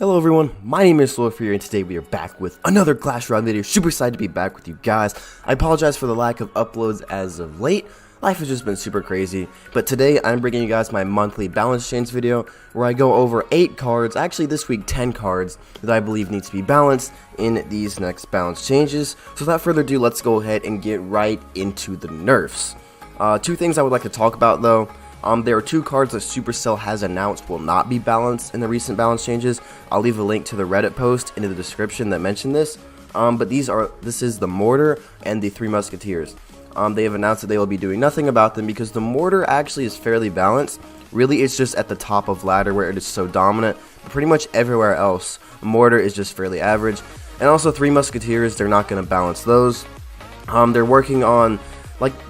Hello everyone, my name is Slow4, and today we are back with another Clash Royale video. Super excited to be back with you guys. I apologize for the lack of uploads as of late. Life has just been super crazy, but today I'm bringing you guys my monthly balance change video where I go over 8 cards, actually this week 10 cards, that I believe need to be balanced in these next balance changes. So without further ado, let's go ahead and get right into the nerfs. 2 things I would like to talk about though. There are 2 cards that Supercell has announced will not be balanced in the recent balance changes. I'll leave a link to the Reddit post in the description that mentioned this. But this is the Mortar and the 3 Musketeers. They have announced that they will be doing nothing about them because the Mortar actually is fairly balanced. Really, it's just at the top of ladder where it is so dominant. But pretty much everywhere else, Mortar is just fairly average. And also 3 Musketeers, they're not going to balance those. They're working on...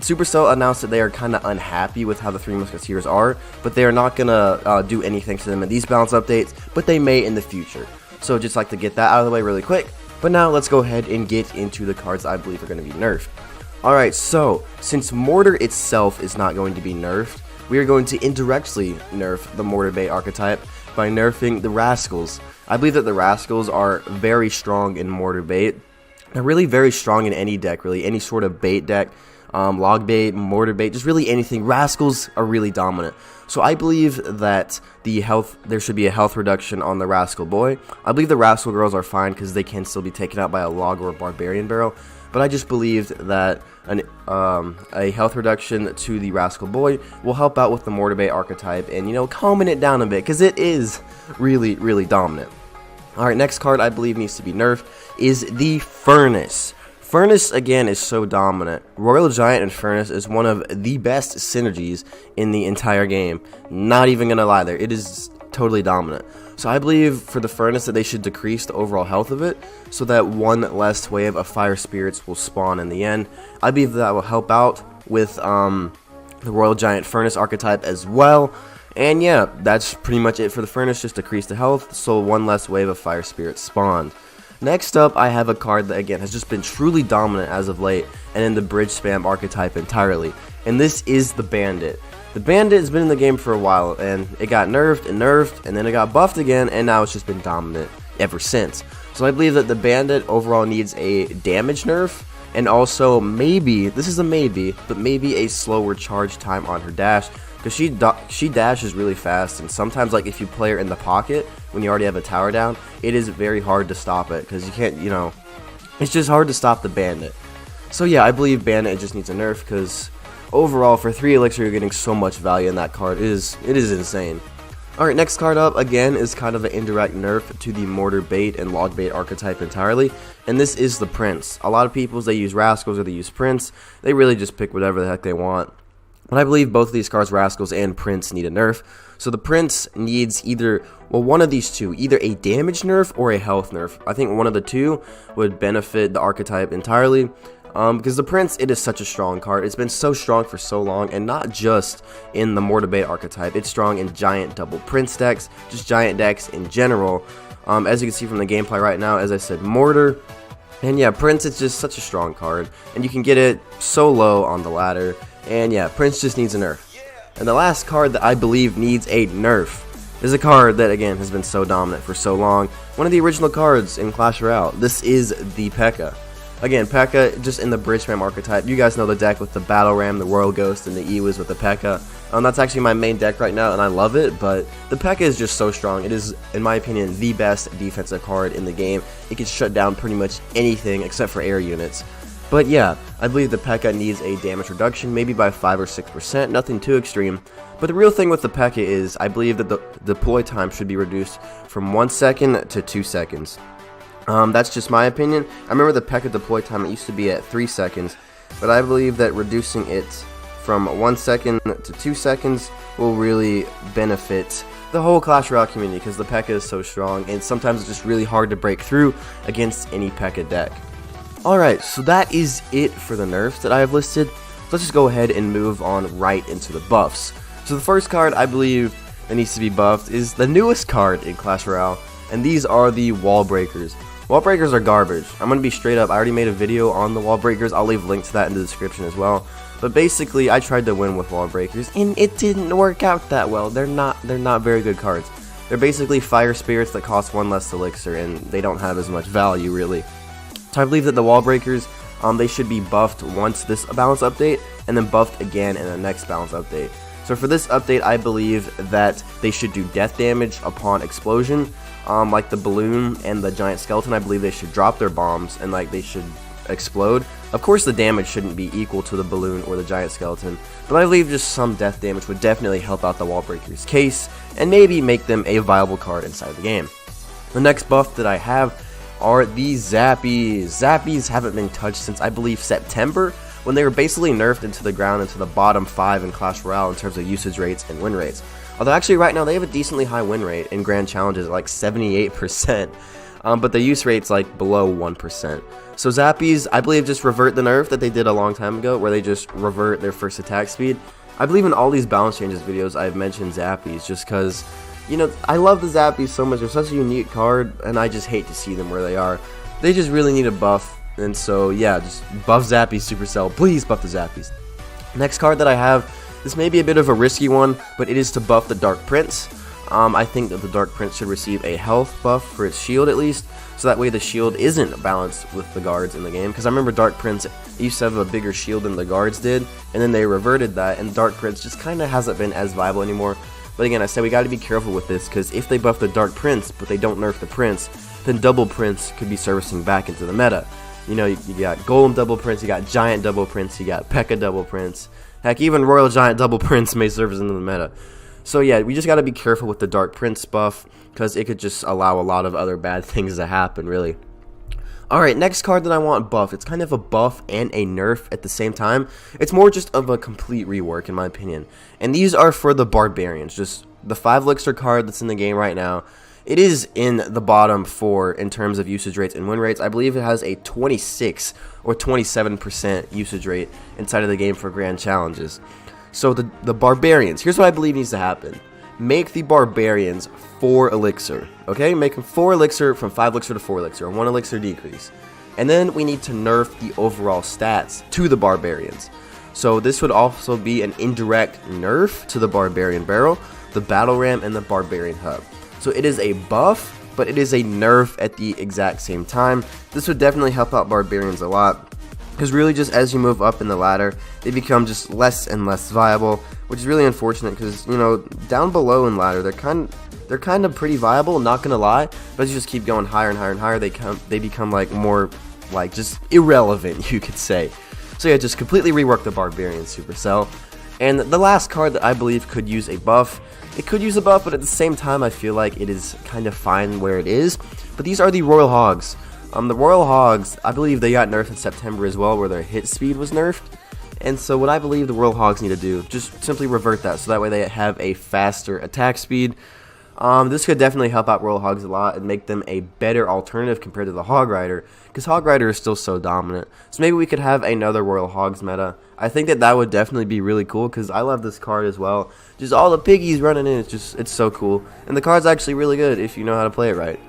Supercell announced that they are kind of unhappy with how the 3 Musketeers are, but they are not going to do anything to them in these balance updates, but they may in the future. So just like to get that out of the way really quick. But now let's go ahead and get into the cards I believe are going to be nerfed. Alright, so since Mortar itself is not going to be nerfed, we are going to indirectly nerf the Mortar bait archetype by nerfing the Rascals. I believe that the Rascals are very strong in Mortar bait. They're really very strong in any deck, really, any sort of bait deck. Log bait, mortar bait, just really anything. Rascals are really dominant. So I believe that there should be a health reduction on the Rascal Boy. I believe the Rascal Girls are fine because they can still be taken out by a Log or a Barbarian Barrel. But I just believed that a health reduction to the Rascal Boy will help out with the mortar bait archetype and, calming it down a bit because it is really, really dominant. Alright, next card I believe needs to be nerfed is the Furnace. Furnace, again, is so dominant. Royal Giant and Furnace is one of the best synergies in the entire game. Not even gonna lie there. It is totally dominant. So I believe for the Furnace that they should decrease the overall health of it so that one less wave of Fire Spirits will spawn in the end. I believe that will help out with the Royal Giant Furnace archetype as well. And yeah, that's pretty much it for the Furnace. Just decrease the health so one less wave of Fire Spirits spawned. Next up, I have a card that, again, has just been truly dominant as of late, and in the bridge spam archetype entirely, and this is the Bandit. The Bandit has been in the game for a while, and it got nerfed, and then it got buffed again, and now it's just been dominant ever since. So I believe that the Bandit overall needs a damage nerf, and also maybe, this is a maybe, but maybe a slower charge time on her dash, because she dashes really fast, and sometimes, like, if you play her in the pocket when you already have a tower down, it is very hard to stop it, because you can't, it's just hard to stop the Bandit. So yeah, I believe Bandit just needs a nerf, because overall, for 3 elixir, you're getting so much value in that card. It is insane. Alright, next card up, again, is kind of an indirect nerf to the Mortar Bait and Log Bait archetype entirely, and this is the Prince. A lot of people, they use Rascals or they use Prince. They really just pick whatever the heck they want. But I believe both of these cards, Rascals and Prince, need a nerf. So the Prince needs one of these two, either a damage nerf or a health nerf. I think one of the two would benefit the archetype entirely. Because the Prince, it is such a strong card. It's been so strong for so long, and not just in the Mortar Bait archetype. It's strong in giant double Prince decks, just giant decks in general. As you can see from the gameplay right now, as I said, Mortar. And yeah, Prince is just such a strong card, and you can get it so low on the ladder. And yeah, Prince just needs a nerf. And the last card that I believe needs a nerf is a card that, again, has been so dominant for so long. One of the original cards in Clash Royale. This is the P.E.K.K.A. Again, P.E.K.K.A. just in the Bridge Spam archetype. You guys know the deck with the Battle Ram, the Royal Ghost, and the Ewas with the P.E.K.K.A. That's actually my main deck right now, and I love it, but the P.E.K.K.A. is just so strong. It is, in my opinion, the best defensive card in the game. It can shut down pretty much anything except for air units. But yeah, I believe the P.E.K.K.A. needs a damage reduction, maybe by 5 or 6%, nothing too extreme. But the real thing with the P.E.K.K.A. is, I believe that the deploy time should be reduced from 1 second to 2 seconds. That's just my opinion. I remember the P.E.K.K.A. deploy time, it used to be at 3 seconds, but I believe that reducing it from 1 second to 2 seconds will really benefit the whole Clash Royale community, because the P.E.K.K.A. is so strong, and sometimes it's just really hard to break through against any P.E.K.K.A. deck. Alright, so that is it for the nerfs that I have listed. Let's just go ahead and move on right into the buffs. So the first card I believe that needs to be buffed is the newest card in Clash Royale, and these are the Wall Breakers. Wall Breakers are garbage. I'm going to be straight up. I already made a video on the Wall Breakers. I'll leave a link to that in the description as well. But basically, I tried to win with Wall Breakers, and it didn't work out that well. They're not very good cards. They're basically fire spirits that cost 1 less elixir, and they don't have as much value really. So I believe that the wall breakers, they should be buffed once this balance update, and then buffed again in the next balance update. So for this update, I believe that they should do death damage upon explosion, like the balloon and the giant skeleton. I believe they should drop their bombs and like they should explode. Of course, the damage shouldn't be equal to the balloon or the giant skeleton, but I believe just some death damage would definitely help out the wall breakers case and maybe make them a viable card inside the game. The next buff that I have are the Zappies. Zappies haven't been touched since I believe September, when they were basically nerfed into the ground into the bottom 5 in Clash Royale in terms of usage rates and win rates. Although actually right now they have a decently high win rate in grand challenges at like 78%, but the use rate's like below 1%. So Zappies, I believe, just revert the nerf that they did a long time ago, where they just revert their first attack speed. I believe in all these balance changes videos I've mentioned Zappies just because, you know, I love the Zappies so much. They're such a unique card, and I just hate to see them where they are. They just really need a buff, and so yeah, just buff Zappies, Supercell. Please buff the Zappies. Next card that I have, this may be a bit of a risky one, but it is to buff the Dark Prince. I think that the Dark Prince should receive a health buff for its shield at least, so that way the shield isn't balanced with the guards in the game. Because I remember Dark Prince used to have a bigger shield than the guards did, and then they reverted that, and Dark Prince just kind of hasn't been as viable anymore. But again, I said we got to be careful with this, because if they buff the Dark Prince, but they don't nerf the Prince, then Double Prince could be servicing back into the meta. You know, you got Golem Double Prince, you got Giant Double Prince, you got P.E.K.K.A. Double Prince. Heck, even Royal Giant Double Prince may service into the meta. So yeah, we just got to be careful with the Dark Prince buff, because it could just allow a lot of other bad things to happen, really. Alright, next card that I want buffed. It's kind of a buff and a nerf at the same time. It's more just of a complete rework, in my opinion. And these are for the Barbarians, just the 5 elixir card that's in the game right now. It is in the bottom 4 in terms of usage rates and win rates. I believe it has a 26 or 27% usage rate inside of the game for grand challenges. So the Barbarians, here's what I believe needs to happen. Make the Barbarians 4 elixir, okay? Make them 4 elixir from 5 elixir to 4 elixir, 1 elixir decrease. And then we need to nerf the overall stats to the Barbarians. So this would also be an indirect nerf to the Barbarian Barrel, the Battle Ram, and the Barbarian Hub. So it is a buff, but it is a nerf at the exact same time. This would definitely help out Barbarians a lot, because really just as you move up in the ladder, they become just less and less viable, which is really unfortunate because, you know, down below in ladder, they're kind of pretty viable, not gonna lie, but as you just keep going higher and higher and higher, they become like more like just irrelevant, you could say. So yeah, just completely rework the Barbarian Supercell. And the last card that I believe could use a buff, it could use a buff, but at the same time I feel like it is kind of fine where it is. But these are the Royal Hogs. The Royal Hogs, I believe they got nerfed in September as well, where their hit speed was nerfed. And so what I believe the Royal Hogs need to do, just simply revert that, so that way they have a faster attack speed. This could definitely help out Royal Hogs a lot and make them a better alternative compared to the Hog Rider, because Hog Rider is still so dominant. So maybe we could have another Royal Hogs meta. I think that would definitely be really cool, because I love this card as well. Just all the piggies running in, it's so cool. And the card's actually really good if you know how to play it right.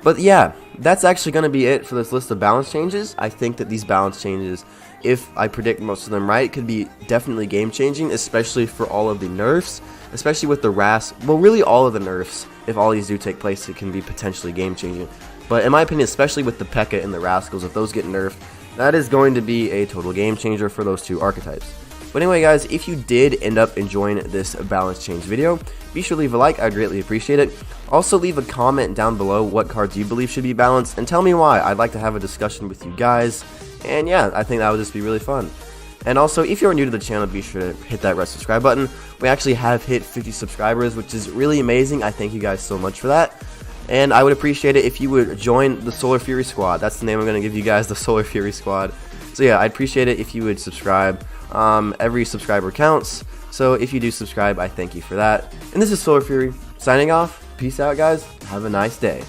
But yeah, that's actually going to be it for this list of balance changes. I think that these balance changes, if I predict most of them right, could be definitely game changing, especially for all of the nerfs, especially with the RAS. Well, really all of the nerfs, if all these do take place, it can be potentially game changing. But in my opinion, especially with the P.E.K.K.A. and the Rascals, if those get nerfed, that is going to be a total game changer for those 2 archetypes. But anyway guys, if you did end up enjoying this balance change video, be sure to leave a like, I'd greatly appreciate it. Also leave a comment down below what cards you believe should be balanced, and tell me why. I'd like to have a discussion with you guys, and yeah, I think that would just be really fun. And also, if you're new to the channel, be sure to hit that red subscribe button. We actually have hit 50 subscribers, which is really amazing. I thank you guys so much for that. And I would appreciate it if you would join the Solar Fury Squad. That's the name I'm going to give you guys, the Solar Fury Squad. So yeah, I'd appreciate it if you would subscribe. Every subscriber counts, so if you do subscribe, I thank you for that. And this is Solar Fury, signing off. Peace out, guys. Have a nice day.